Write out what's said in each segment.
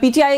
PTI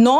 9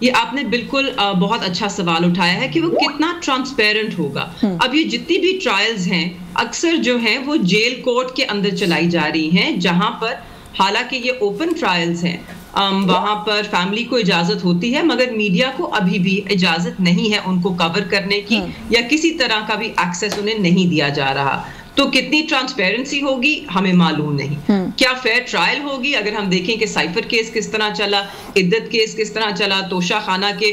یہ آپ نے بالکل بہت اچھا سوال اٹھایا ہے کہ وہ کتنا ٹرانسپیرنٹ ہوگا. اب یہ جتنی بھی ٹرائلز ہیں اکثر جو ہیں وہ جیل کورٹ کے اندر چلائی جا رہی ہیں, جہاں پر حالانکہ یہ اوپن ٹرائلز ہیں, وہاں پر فیملی کو اجازت ہوتی ہے مگر میڈیا کو ابھی بھی اجازت نہیں ہے ان کو کور کرنے کی, یا کسی طرح کا بھی ایکسیس انہیں نہیں دیا جا رہا. تو کتنی ٹرانسپیرنسی ہوگی ہمیں معلوم نہیں. کیا فیئر ٹرائل ہوگی اگر ہم دیکھیں کہ سائفر کیس کس طرح چلا, عدت کیس کس طرح چلا, توشہ خانہ کے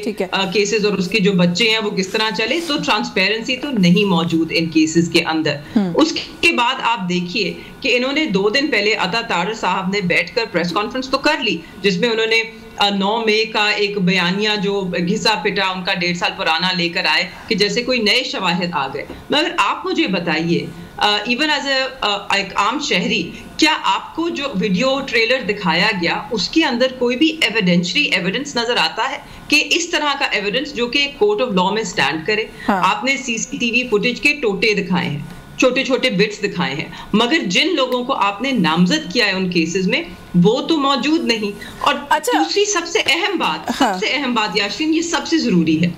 کیسز اور اس کے جو بچے ہیں وہ کس طرح چلے, تو ٹرانسپیرنسی تو نہیں موجود ان کیسز کے اندر. اس کے بعد آپ دیکھیے کہ انہوں نے 2 دن پہلے عطا طاہر صاحب نے بیٹھ کر پریس کانفرنس تو کر لی, جس میں انہوں نے 9 مئی کا ایک بیانیہ جو گھسا پٹا ان کا 1.5 سال پرانا لے کر آئے کہ جیسے کوئی نئے شواہد آ گئے. مگر آپ مجھے بتائیے ایون ایز ایک عام شہری, کیا آپ کو جو ویڈیو ٹریلر دکھایا گیا اس کے اندر کوئی بھی ایویڈینشری ایویڈنس نظر آتا ہے کہ اس طرح کا ایویڈنس جو کہ کورٹ آف لاء میں سٹینڈ کرے؟ آپ نے سی سی ٹی وی فوٹیج کے ٹوٹے دکھائے ہیں, چھوٹے چھوٹے بٹس دکھائے ہیں, مگر جن لوگوں کو آپ نے نامزد کیا ہے ان کیسز میں وہ تو موجود نہیں. اور دوسری سب سے اہم بات یاسمین, یہ سب سے ضروری ہے,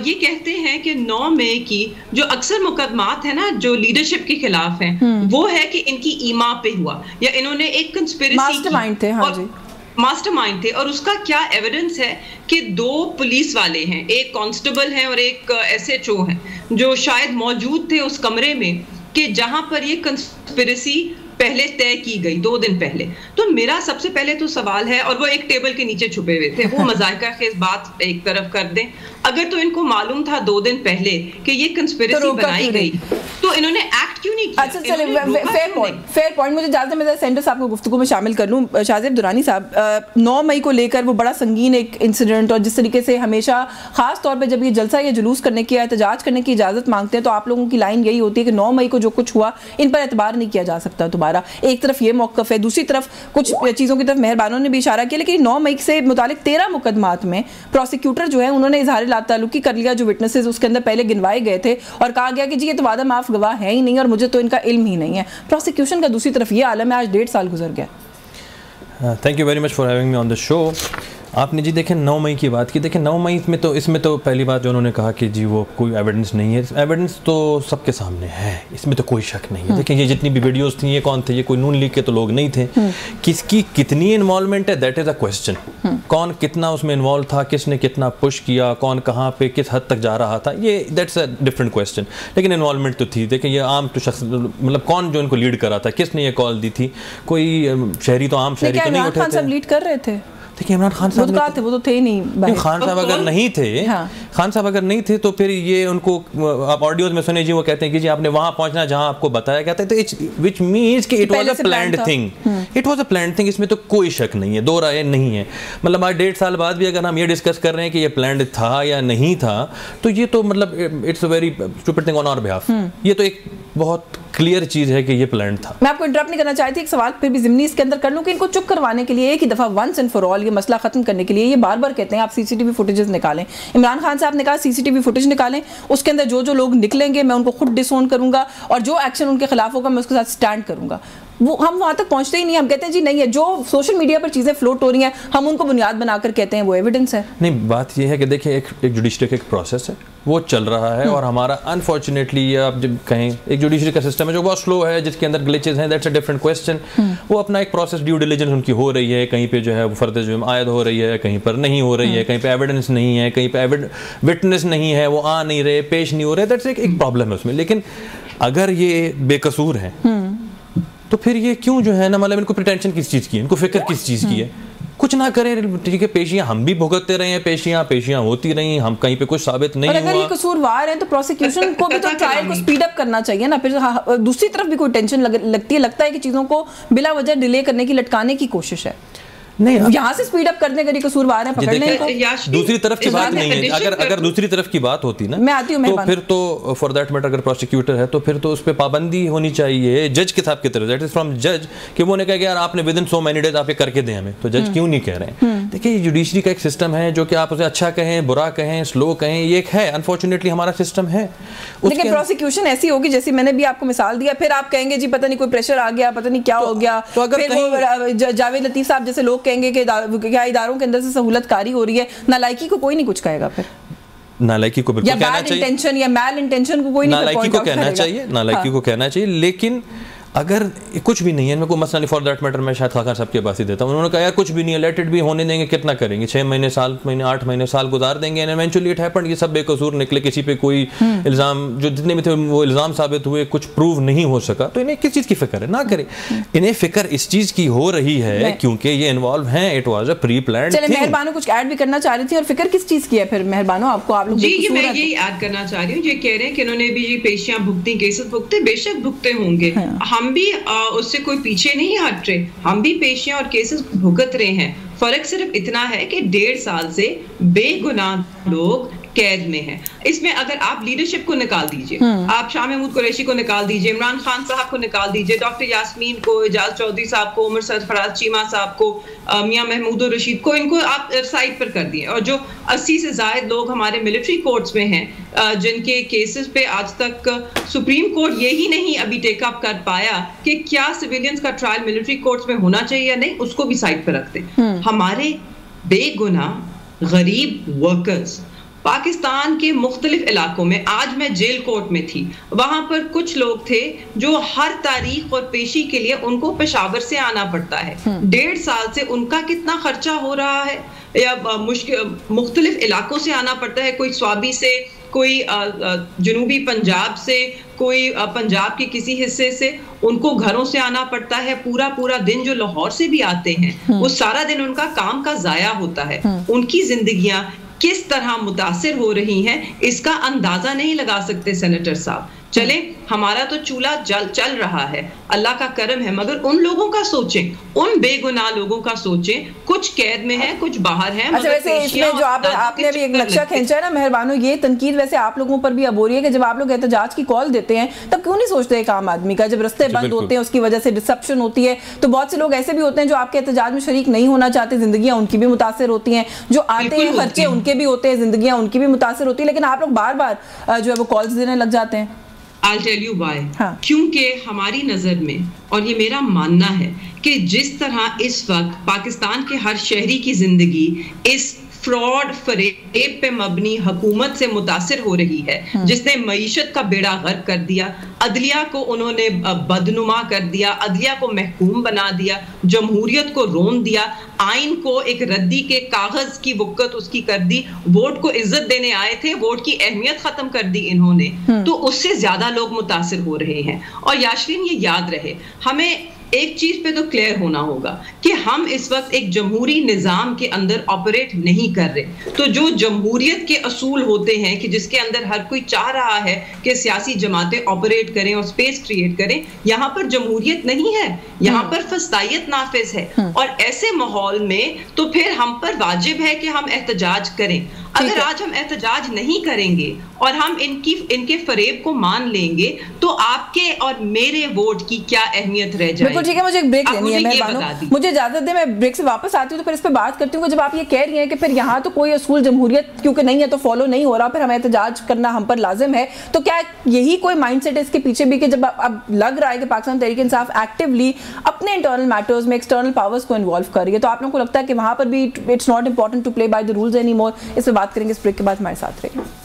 یہ کہتے ہیں کہ 9 مئی کی جو اکثر مقدمات ہیں نا جو لیڈرشپ کے خلاف ہیں, وہ ہے کہ ان کی ایما پہ ہوا, یا انہوں نے ایک کنسپیریسی ماسٹر مائنڈ تھے. اور اس کا کیا ایویڈنس ہے کہ 2 پولیس والے ہیں, ایک کانسٹیبل ہیں اور ایک SHO ہیں, جو شاید موجود تھے اس کمرے میں کہ جہاں پر یہ کنسپیریسی پہلے طے کی گئی 2 دن پہلے. تو میرا سب سے پہلے تو سوال ہے, اور وہ ایک ٹیبل کے نیچے چھپے ہوئے تھے, وہ مذائقہ خیز بات ایک طرف کر دیں, اگر تو ان کو معلوم تھا 2 دن پہلے کہ یہ کنسپیریسی بنائی گئی تو انہوں نے ایکٹ کیوں نہیں کیا؟ اچھا چلے, فیئر پوائنٹ. مجھے اجازت ہے میں سینٹر صاحب کو گفتگو میں شامل کر لوں. شاہ درانی صاحب, 9 مئی کو لے کر وہ بڑا سنگین ایک انسیڈنٹ, اور جس طریقے سے ہمیشہ خاص طور پہ جب یہ جلسہ یا جلوس کرنے کی, احتجاج کرنے کی اجازت مانگتے ہیں تو آپ لوگوں کی لائن یہی ہوتی ہے کہ 9 مئی کو جو کچھ ہوا ان پر اعتبار نہیں کیا جا سکتا دوبارہ. ایک طرف یہ موقف ہے, دوسری طرف کچھ چیزوں کی طرف مہربانوں نے بھی اشارہ کیا, لیکن 9 مئی سے متعلق 13 مقدمات میں پروسیکیوٹر جو ہے انہوں نے اظہار لا تعلقی کر لیا, جو وٹنسز اس کے اندر پہلے گنوائے گئے تھے, اور کہا گیا کہ جی یہ تو وعدہ معاف گواہ ہے ہی نہیں اور مجھے تو ان کا علم ہی نہیں ہے. پروسیکیوشن کا دوسری طرف یہ عالم ہے, آج 1.5 سال گزر گیا. Thank you very much for having me on the show. آپ نے جی دیکھیں 9 مئی کی بات کی, دیکھیں 9 مئی میں تو اس میں تو پہلی بات جو انہوں نے کہا کہ جی وہ کوئی ایویڈنس نہیں ہے, ایویڈنس تو سب کے سامنے ہے, اس میں تو کوئی شک نہیں ہے. دیکھیں یہ جتنی بھی ویڈیوز تھیں یہ کون تھے, یہ کوئی نون لیگ کے تو لوگ نہیں تھے. کس کی کتنی انوالومنٹ ہے دیٹ از اے کویسچن, کون کتنا اس میں انوالو تھا, کس نے کتنا پش کیا, کون کہاں پہ کس حد تک جا رہا تھا, یہ دیٹس اے ڈفرنٹ کویسچن. لیکن انوالومنٹ تو تھی. دیکھیں یہ عام تو شخص مطلب کون جو ان کو لیڈ کرا تھا, کس نے یہ کال دی تھی, کوئی شہری تو عام شہری تو نہیں اٹھے تھے. لیڈ کر رہے تھے. دیکھیں عمران خان صاحب وہ تو تھے ہی نہیں. خان صاحب اگر نہیں تھے, خان صاحب اگر نہیں تھے تو پھر یہ ان کو آپ آڈیوز میں سنیں جی, وہ کہتے ہیں کہ جی آپ نے وہاں پہنچنا جہاں آپ کو بتایا گیا تھا, تو which means کہ it was a planned thing. It was a planned thing, اس میں تو کوئی شک نہیں ہے, 2 رائے نہیں ہے. مطلب آج 1.5 سال بعد بھی اگر ہم یہ ڈسکس کر رہے ہیں کہ یہ پلانڈ تھا یا نہیں تھا, تو یہ تو مطلب it's a very stupid thing on our behalf. یہ تو ایک بہت کلیئر چیز ہے کہ یہ پلانڈ تھا. میں آپ کو انٹرپٹ نہیں کرنا چاہتی, ایک سوال پھر بھی ضمنی اس کے اندر کر لوں کہ ان کو چپ کروانے کے لیے ایک ہی دفعہ ونس اینڈ فار آل یہ مسئلہ ختم کرنے کے لیے یہ بار بار کہتے ہیں آپ سی سی ٹی وی فوٹیجز نکالیں. عمران خان صاحب نے کہا سی سی ٹی وی فوٹیج نکالیں, اس کے اندر جو جو لوگ نکلیں گے میں ان کو خود ڈس اون کروں گا, اور جو ایکشن ان کے خلاف ہوگا میں اس کے ساتھ سٹینڈ کروں گا. وہ ہم وہاں تک پہنچتے ہی نہیں. ہم کہتے ہیں جی نہیں ہے, جو سوشل میڈیا پر چیزیں فلوٹ ہو رہی ہیں ہم ان کو بنیاد بنا کر کہتے ہیں وہ ایویڈنس ہے. نہیں, بات یہ ہے کہ دیکھیں ایک جوڈیشری کا ایک پروسیس ہے, وہ چل رہا ہے, اور ہمارا انفارچونیٹلی آپ جب کہیں ایک جوڈیشری کا سسٹم ہے جو بہت سلو ہے, جس کے اندر گلیچز ہیں, دیٹس اے ڈفرنٹ کویسچن. وہ اپنا ایک پروسیس ڈیو ڈیلیجنس ان کی ہو رہی ہے, کہیں پہ جو ہے فرد جو عائد ہو رہی ہے, کہیں پر نہیں ہو رہی ہے, کہیں پہ ایویڈنس نہیں ہے, کہیں پہ وٹنس نہیں ہے, وہ آ نہیں رہے, پیش نہیں ہو رہے, دیٹس ایک پرابلم ہے اس میں. لیکن اگر یہ بے قصور ہیں تو پھر یہ کیوں جو ہے نا, مطلب ان کو پریٹینشن کس چیز کی ہے, ان کو فکر کس چیز کی ہے, کچھ نہ کریں. ٹھیک ہے, پیشیاں ہم بھی بھگتتے رہے ہیں, پیشیاں ہوتی رہیں, ہم کہیں پہ کچھ ثابت نہیں ہوا. اگر یہ قصوروار ہیں تو پروسیکیوشن کو بھی تو ٹرائل کو سپیڈ اپ کرنا چاہیے نا. پھر دوسری طرف بھی کوئی ٹینشن لگتا ہے کہ چیزوں کو بلا وجہ ڈیلے کرنے کی, لٹکانے کی کوشش ہے. نہیں, یہاں سے سپیڈ اپ کرنے کا قصوروار ہیں, پکڑ لیں. دوسری طرف کی بات نہیں ہے, اگر دوسری طرف کی بات ہوتی نا, میں آتی ہوں, تو پھر تو فار دیٹ میٹر اگر پروسیکیوٹر ہے تو پھر تو اس پہ پابندی ہونی چاہیے جج کے صاحب کی طرف, دیٹ از فرام جج, کہ وہ نے کہا کہ یار آپ نے within so many days آپ یہ کر کے دیں ہمیں, تو جج کیوں نہیں کہہ رہے ہیں. دیکھیں یہ جوڈیشری کا ایک سسٹم ہے جو کہ آپ اسے اچھا کہیں, برا کہیں, سلو کہیں, یہ ایک ہے, انفارچونیٹلی ہمارا سسٹم ہے. لیکن پروسیکیوشن ایسی ہوگی جیسے میں نے بھی آپ کو مثال دیا, پھر آپ کہیں گے جی پتہ نہیں کوئی پریشر آ گیا, پتہ نہیں کیا ہو گیا, پھر وہ جاوید لطیف صاحب جیسے لوگ کہیں گے کہ کیا اداروں کے اندر سے سہولت کاری ہو رہی ہے؟ نالائکی کو کوئی نہیں کچھ کہے گا پھر. نالائکی کو بالکل کہنا چاہیے, انٹینشن یا میل انٹینشن کو کوئی نہیں نالائکی کو کہنا چاہیے, نالائکی کو کہنا چاہیے. لیکن اگر کچھ بھی نہیں ہے, میں کوئی مسئلہ نہیں, فار دیٹ میٹر میں شاید خاکان صاحب کے پاس ہی دیتا ہوں, انہوں نے کہا یار کچھ بھی نہیں ہے, لیٹ اٹ بھی, ہونے دیں گے, کتنا کریں گے, 6 مہینے, 7 مہینے, 8 مہینے, سال گزار دیں گے, اینڈ ایونچولی اٹ ہیپنڈ, یہ سب بے قصور نکلے, کسی پہ کوئی الزام, جو جتنے بھی تھے وہ الزام ثابت ہوئے, کچھ پروو نہیں ہو سکا. تو انہیں کس چیز کی فکر ہے؟ نہ کریں. انہیں فکر اس چیز کی ہو رہی ہے کیونکہ یہ انوالو ہیں, it was a preplanned. چلیں مہربانو کچھ ایڈ بھی کرنا چاہ رہی تھی, اور فکر کس چیز کی ہے پھر مہربانو آپ کو؟ آپ لوگ جی میں یہی ایڈ کرنا چاہ رہی ہوں, یہ کہہ رہے ہیں کہ انہوں نے بھی یہ پیشیاں بھگتی, کیسز بھگتے, بے شک بھگتے ہوں گے, ہم بھی اس سے کوئی پیچھے نہیں ہٹ رہے, ہم بھی پیشیاں اور کیسز بھگت رہے ہیں. فرق صرف اتنا ہے کہ 1.5 سال سے بے گناہ لوگ قید میں ہیں. اس میں اگر آپ لیڈرشپ کو نکال دیجئے, آپ شاہ محمود قریشی کو نکال دیجئے, عمران خان صاحب کو نکال دیجئے, ڈاکٹر یاسمین کو, اعجاز چودھری صاحب کو, عمر سرفراز چیمہ صاحب کو, میاں محمود الرشید کو, ان کو آپ سائڈ پر کر دیے. اور جو 80 سے زائد لوگ ہمارے ملٹری کورٹس میں ہیں جن کے کیسز پہ آج تک سپریم کورٹ یہی نہیں ابھی ٹیک اپ کر پایا کہ کیا سویلینز کا ٹرائل ملٹری کورٹس میں ہونا چاہیے یا نہیں, اس کو بھی سائڈ پہ رکھتے. ہمارے بے گناہ غریب ورکرز پاکستان کے مختلف علاقوں میں, آج میں جیل کورٹ میں تھی, وہاں پر کچھ لوگ تھے جو ہر تاریخ اور پیشی کے لیے ان کو پشاور سے آنا پڑتا ہے. 1.5 سال سے ان کا کتنا خرچہ ہو رہا ہے, یا مختلف علاقوں سے آنا پڑتا ہے, کوئی سوابی سے, کوئی جنوبی پنجاب سے, کوئی پنجاب کے کسی حصے سے, ان کو گھروں سے آنا پڑتا ہے. پورا دن جو لاہور سے بھی آتے ہیں, وہ سارا دن ان کا کام کا ضائع ہوتا ہے. ان کی زندگیاں کس طرح متاثر ہو رہی ہیں اس کا اندازہ نہیں لگا سکتے سینیٹر صاحب. چلیں ہمارا تو چولہا چل رہا ہے, اللہ کا کرم ہے, مگر ان لوگوں کا سوچیں, ان بے گناہ لوگوں کا سوچیں, کچھ قید میں ہیں, کچھ باہر ہیں. اچھا ویسے اس میں جو آپ نے ابھی ایک نقشہ کھینچا ہے نا مہربانو, یہ تنقید ویسے آپ لوگوں پر بھی اب ہو رہی ہے کہ جب آپ لوگ احتجاج کی کال دیتے ہیں تب کیوں نہیں سوچتے ایک عام آدمی کا, جب رستے بند ہوتے ہیں اس کی وجہ سے ڈسپشن ہوتی ہے, تو بہت سے لوگ ایسے بھی ہوتے ہیں جو آپ کے احتجاج میں شریک نہیں ہونا چاہتے, زندگیاں ان کی بھی متاثر ہوتی ہیں, جو آتے ہیں خرچے ان کے بھی ہوتے ہیں, زندگیاں ان کی بھی متاثر ہوتی ہیں, لیکن آپ لوگ بار بار جو ہے وہ کالز دینے لگ جاتے ہیں. I'll tell you why. کیونکہ ہماری نظر میں, اور یہ میرا ماننا ہے, کہ جس طرح اس وقت پاکستان کے ہر شہری کی زندگی اس فراڈ فریب پہ مبنی حکومت سے متاثر ہو رہی ہے, جس نے معیشت کا بیڑا غرق کر دیا, عدلیہ کو انہوں نے بدنما کر دیا, عدلیہ کو محکوم بنا دیا, جمہوریت کو رون دیا, آئین کو ایک ردی کے کاغذ کی وقت اس کی کر دی, ووٹ کو عزت دینے آئے تھے, ووٹ کی اہمیت ختم کر دی انہوں نے, تو اس سے زیادہ لوگ متاثر ہو رہے ہیں. اور یاشوین یہ یاد رہے, ہمیں ایک چیز پہ تو کلیئر ہونا ہوگا کہ ہم اس وقت ایک جمہوری نظام کے اندر آپریٹ نہیں کر رہے. تو جو جمہوریت کے اصول ہوتے ہیں کہ جس کے اندر ہر کوئی چاہ رہا ہے کہ سیاسی جماعتیں آپریٹ کریں اور سپیس کریٹ کریں, یہاں پر جمہوریت نہیں ہے, یہاں پر فسطائیت نافذ ہے. اور ایسے ماحول میں تو پھر ہم پر واجب ہے کہ ہم احتجاج کریں. اگر آج ہم احتجاج نہیں کریں گے اور ہم ان کے فریب کو مان لیں گے تو آپ کے اور میرے ووٹ کی کیا اہمیت رہ جائے. بالکل ٹھیک ہے, مجھے ایک بریک لینی ہے مہربانو, مجھے اجازت دیں, میں بریک سے واپس آتی ہوں تو پھر اس پہ بات کرتی ہوں. جب آپ یہ کہہ رہی ہیں کہ پھر یہاں تو کوئی اصول جمہوریت کیونکہ نہیں ہے تو فالو نہیں ہو رہا, پھر ہمیں احتجاج کرنا ہم پر لازم ہے, تو کیا یہی کوئی مائنڈ سیٹ ہے اس کے پیچھے بھی کہ جب اب لگ رہا ہے کہ پاکستان تحریک انصاف ایکٹیولی اپنے انٹرنل میٹرز میں ایکسٹرنل پاورز کو انوالو کر رہی ہے, تو آپ لوگوں کو لگتا ہے کہ وہاں پر بھی it's not important to play by the rules any more? اس پہ بات کریں گے اس بریک کے بعد, ہمارے ساتھ رہیے.